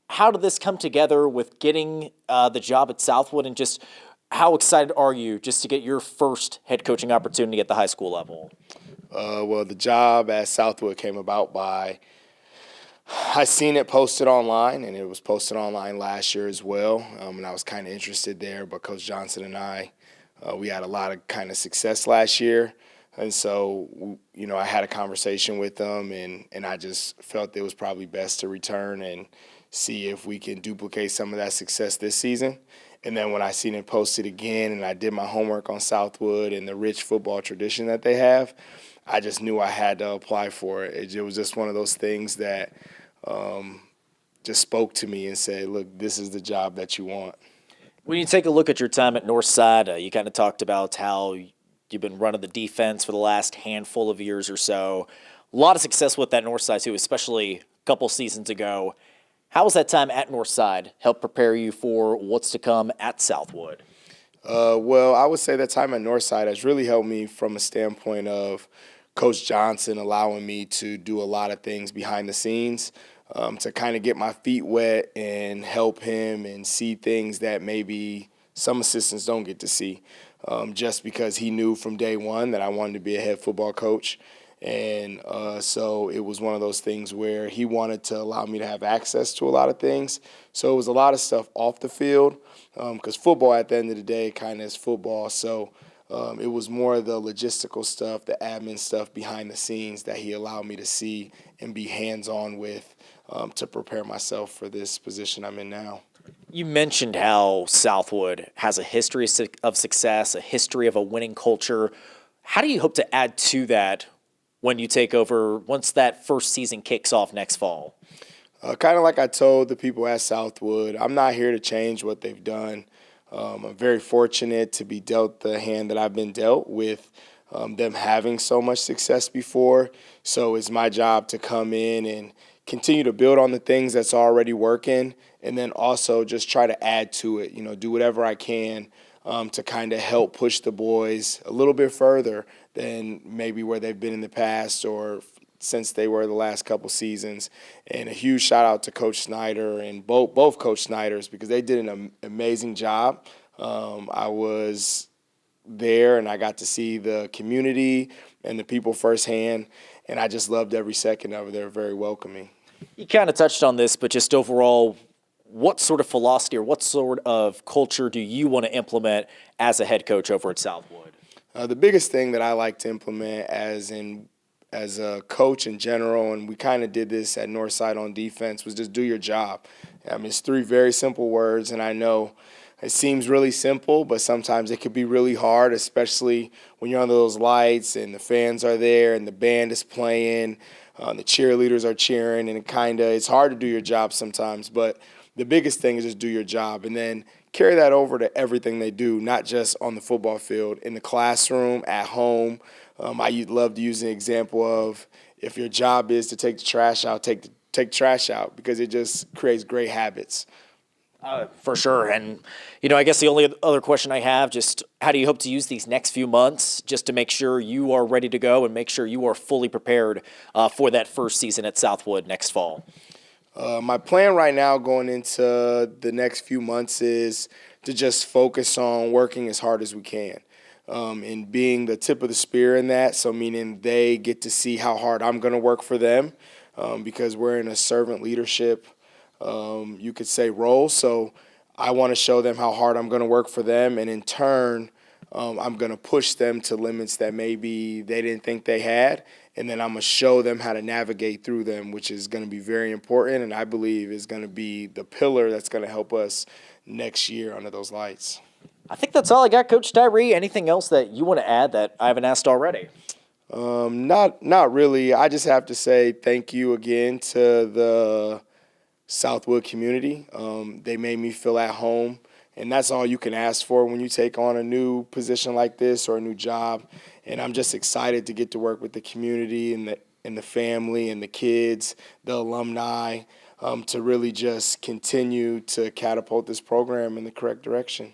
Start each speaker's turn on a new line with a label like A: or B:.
A: how did this come together with getting the job at Southwood, and just how excited are you just to get your first head coaching opportunity at the high school level?
B: Well, the job at Southwood came about by I seen it posted online, and it was posted online last year as well. And I was kind of interested there, but Coach Johnson and we had a lot of kind of success last year. And so, I had a conversation with them, and I just felt it was probably best to return and see if we can duplicate some of that success this season. And then when I seen it posted again and I did my homework on Southwood and the rich football tradition that they have, I just knew I had to apply for it. It was just one of those things that just spoke to me and said, look, this is the job that you want.
A: When you take a look at your time at Northside, you kind of talked about how you've been running the defense for the last handful of years or so. A lot of success with that Northside too, especially a couple seasons ago. How has that time at Northside helped prepare you for what's to come at Southwood?
B: Well, I would say that time at Northside has really helped me from a standpoint of Coach Johnson allowing me to do a lot of things behind the scenes, to kind of get my feet wet and help him and see things that maybe some assistants don't get to see, just because he knew from day one that I wanted to be a head football coach. And so it was one of those things where he wanted to allow me to have access to a lot of things. So it was a lot of stuff off the field, because football at the end of the day kind of is football. So it was more of the logistical stuff, the admin stuff behind the scenes that he allowed me to see and be hands-on with, to prepare myself for this position I'm in now.
A: You mentioned how Southwood has a history of success, a history of a winning culture. How do you hope to add to that when you take over, once that first season kicks off next fall?
B: Kind of like I told the people at Southwood, I'm not here to change what they've done. I'm very fortunate to be dealt the hand that I've been dealt with, them having so much success before. So it's my job to come in and continue to build on the things that's already working, and then also just try to add to it, do whatever I can, to kind of help push the boys a little bit further than maybe where they've been in the past or since they were the last couple seasons. And a huge shout out to Coach Snyder and both Coach Snyders, because they did an amazing job. I was there and I got to see the community and the people firsthand, and I just loved every second of it. They were very welcoming.
A: You kind of touched on this, but just overall, what sort of philosophy or what sort of culture do you want to implement as a head coach over at Southwood?
B: The biggest thing that I like to implement as a coach in general, and we kind of did this at Northside on defense, was just do your job. I mean, it's three very simple words, and I know it seems really simple, but sometimes it could be really hard, especially when you're under those lights and the fans are there and the band is playing, the cheerleaders are cheering, and it's hard to do your job sometimes. But the biggest thing is just do your job, and then carry that over to everything they do, not just on the football field, in the classroom, at home. I love to use an example of, if your job is to take the trash out, take trash out, because it just creates great habits.
A: For sure. And, I guess the only other question I have, just how do you hope to use these next few months just to make sure you are ready to go and make sure you are fully prepared for that first season at Southwood next fall?
B: My plan right now going into the next few months is to just focus on working as hard as we can, and being the tip of the spear in that. So meaning they get to see how hard I'm going to work for them, because we're in a servant leadership, you could say, role. So I want to show them how hard I'm going to work for them, and in turn, I'm going to push them to limits that maybe they didn't think they had, and then I'm going to show them how to navigate through them, which is going to be very important, and I believe is going to be the pillar that's going to help us next year under those lights.
A: I think that's all I got, Coach Tyree. Anything else that you want to add that I haven't asked already?
B: Not really. I just have to say thank you again to the Southwood community. They made me feel at home, and that's all you can ask for when you take on a new position like this or a new job. And I'm just excited to get to work with the community and the family and the kids, the alumni, to really just continue to catapult this program in the correct direction.